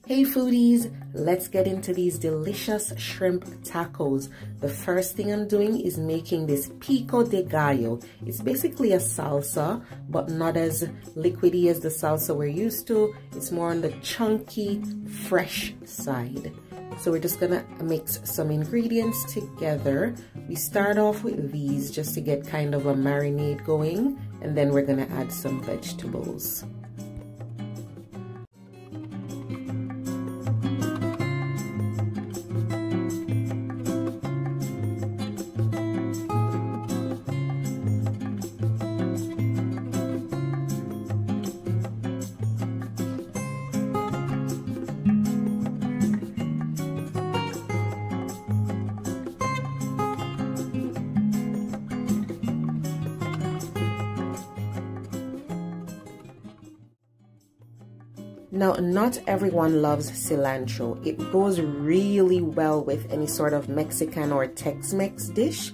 Hey foodies, let's get into these delicious shrimp tacos. The first thing I'm doing is making this pico de gallo. It's basically a salsa, but not as liquidy as the salsa we're used to. It's more on the chunky, fresh side. So we're just gonna mix some ingredients together. We start off with these just to get kind of a marinade going, and then we're gonna add some vegetables. Now, not everyone loves cilantro. It goes really well with any sort of Mexican or Tex-Mex dish,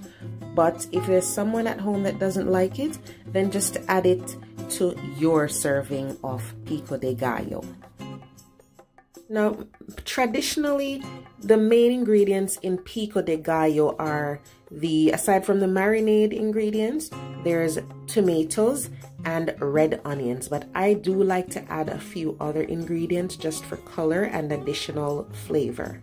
but if there's someone at home that doesn't like it, then just add it to your serving of pico de gallo. Now, traditionally, the main ingredients in pico de gallo are aside from the marinade ingredients, there's tomatoes and red onions, but I do like to add a few other ingredients just for color and additional flavor.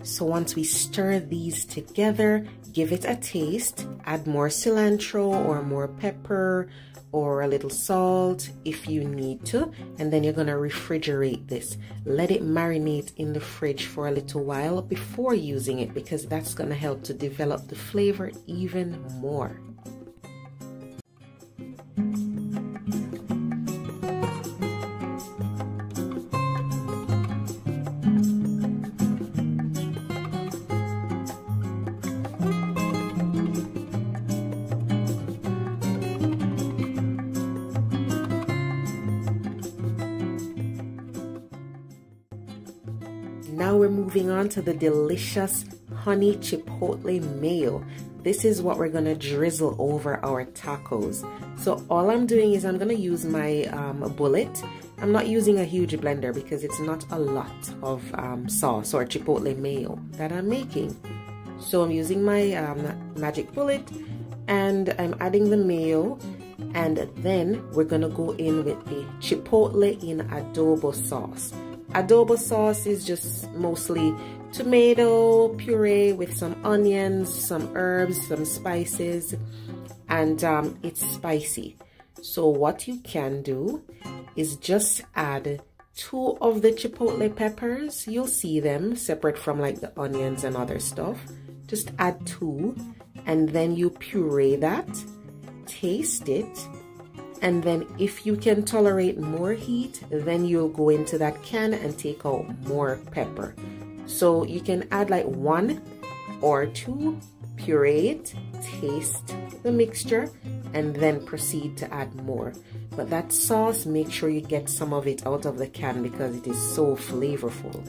So once we stir these together, give it a taste, add more cilantro or more pepper or a little salt if you need to, and then you're gonna refrigerate this. Let it marinate in the fridge for a little while before using it, because that's gonna help to develop the flavor even more. Now we're moving on to the delicious honey chipotle mayo. This is what we're gonna drizzle over our tacos. So all I'm doing is I'm gonna use my bullet. I'm not using a huge blender because it's not a lot of sauce or chipotle mayo that I'm making. So I'm using my magic bullet and I'm adding the mayo, and then we're gonna go in with the chipotle in adobo sauce. Adobo sauce is just mostly tomato puree with some onions, some herbs, some spices, and it's spicy. So what you can do is just add 2 of the chipotle peppers. You'll see them separate from like the onions and other stuff. Just add 2, and then you puree that, taste it. And then if you can tolerate more heat, then you'll go into that can and take out more pepper. So you can add like 1 or 2, puree it, taste the mixture, and then proceed to add more. But that sauce, make sure you get some of it out of the can because it is so flavorful.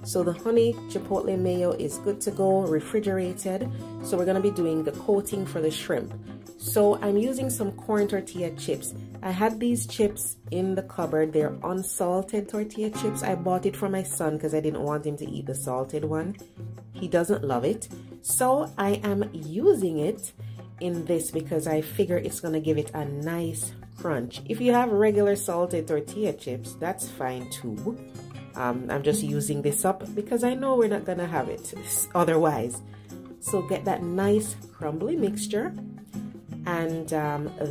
So the honey chipotle mayo is good to go, refrigerated. So we're going to be doing the coating for the shrimp. So I'm using some corn tortilla chips. I had these chips in the cupboard. They're unsalted tortilla chips. I bought it for my son because I didn't want him to eat the salted one. He doesn't love it. So I am using it in this because I figure it's going to give it a nice crunch. If you have regular salted tortilla chips, that's fine too. I'm just using this up because I know we're not going to have it otherwise. So get that nice crumbly mixture. And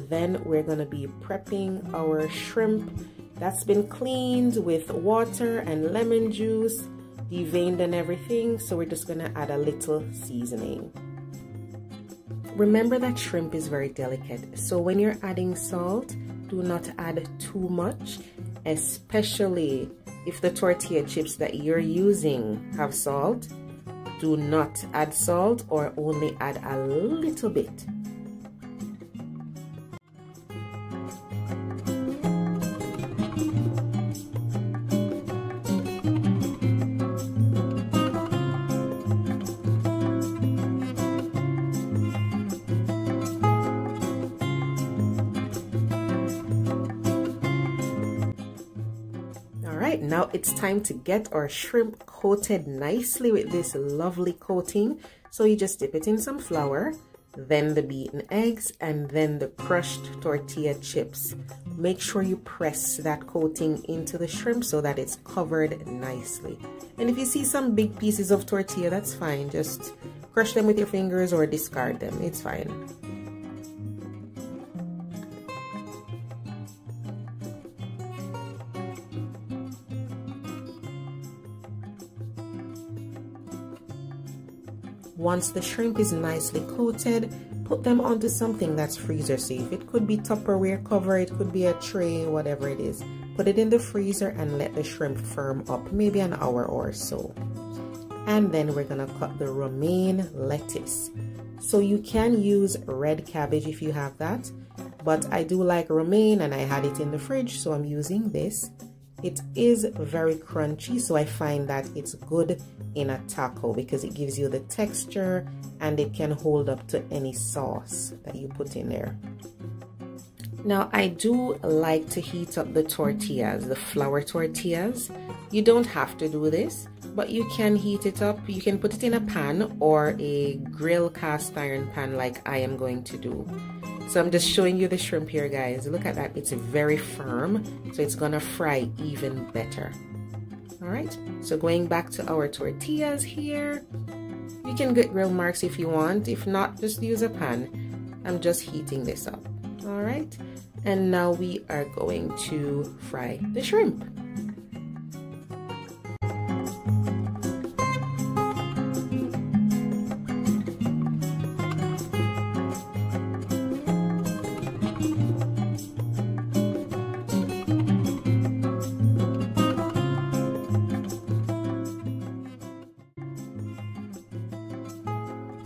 then we're going to be prepping our shrimp that's been cleaned with water and lemon juice, deveined and everything. So we're just going to add a little seasoning. Remember that shrimp is very delicate. So when you're adding salt, do not add too much, especially if the tortilla chips that you're using have salt. Do not add salt or only add a little bit. Now it's time to get our shrimp coated nicely with this lovely coating. So you just dip it in some flour, then the beaten eggs, and then the crushed tortilla chips. Make sure you press that coating into the shrimp so that it's covered nicely. And if you see some big pieces of tortilla, that's fine. Just crush them with your fingers or discard them. It's fine. Once the shrimp is nicely coated, put them onto something that's freezer safe. It could be Tupperware cover, it could be a tray, whatever it is. Put it in the freezer and let the shrimp firm up, maybe an hour or so. And then we're gonna cut the romaine lettuce. So you can use red cabbage if you have that, but I do like romaine and I had it in the fridge, so I'm using this. It is very crunchy, so I find that it's good in a taco because it gives you the texture and it can hold up to any sauce that you put in there. Now I do like to heat up the tortillas, the flour tortillas. You don't have to do this, but you can heat it up. You can put it in a pan or a grill cast iron pan like I am going to do. So I'm just showing you the shrimp here, guys. Look at that, it's very firm, so it's gonna fry even better. All right, so going back to our tortillas here, you can get grill marks if you want. If not, just use a pan. I'm just heating this up. All right, and now we are going to fry the shrimp.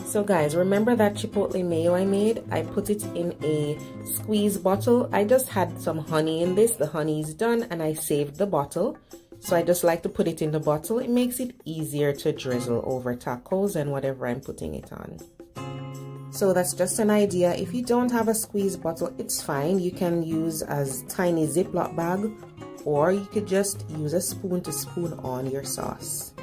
So guys, remember that chipotle mayo I made? I put it in a squeeze bottle. I just had some honey in this. The honey is done and I saved the bottle. So I just like to put it in the bottle. It makes it easier to drizzle over tacos and whatever I'm putting it on. So that's just an idea. If you don't have a squeeze bottle, it's fine. You can use a tiny Ziploc bag, or you could just use a spoon to spoon on your sauce.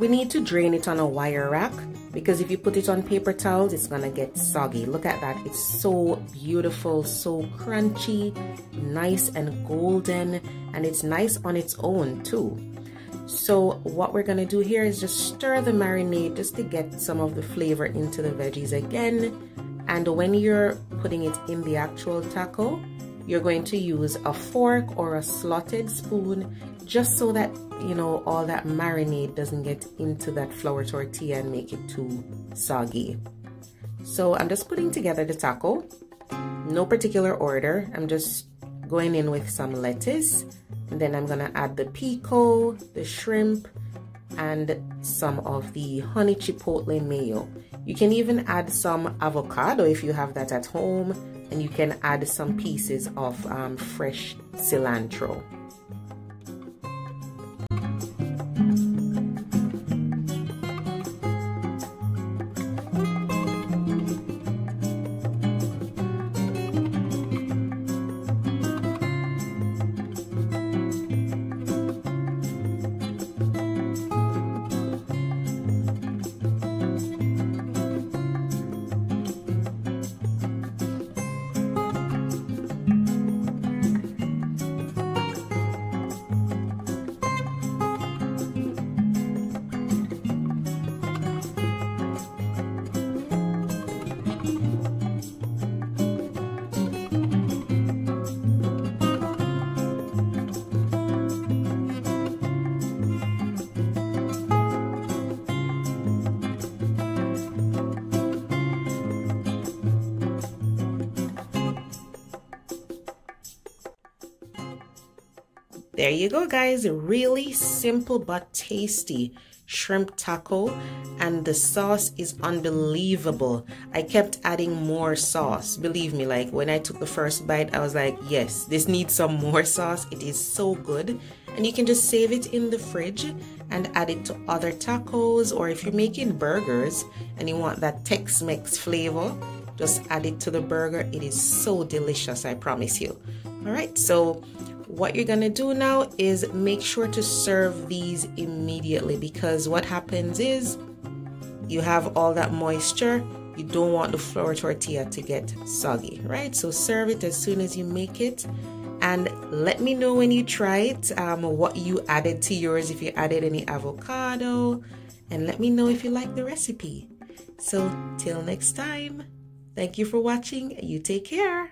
we need to drain it on a wire rack, because if you put it on paper towels, it's gonna get soggy. Look at that, it's so beautiful, so crunchy, nice and golden, and it's nice on its own too. So what we're gonna do here is just stir the marinade just to get some of the flavor into the veggies again. And when you're putting it in the actual taco, you're going to use a fork or a slotted spoon, just so that, you know, all that marinade doesn't get into that flour tortilla and make it too soggy. So I'm just putting together the taco, no particular order. I'm just going in with some lettuce, and then I'm gonna add the pico, the shrimp, and some of the honey chipotle mayo. You can even add some avocado if you have that at home, and you can add some pieces of fresh cilantro. There you go, guys. Really simple but tasty shrimp taco, and the sauce is unbelievable. I kept adding more sauce. Believe me, like when I took the first bite, I was like, yes, this needs some more sauce. It is so good. And you can just save it in the fridge and add it to other tacos, or if you're making burgers and you want that Tex-Mex flavor, just add it to the burger. It is so delicious, I promise you. All right, so what you're gonna do now is make sure to serve these immediately, because what happens is you have all that moisture. You don't want the flour tortilla to get soggy, right? So serve it as soon as you make it, and let me know when you try it what you added to yours, if you added any avocado, and let me know if you like the recipe. So till next time, thank you for watching. You take care.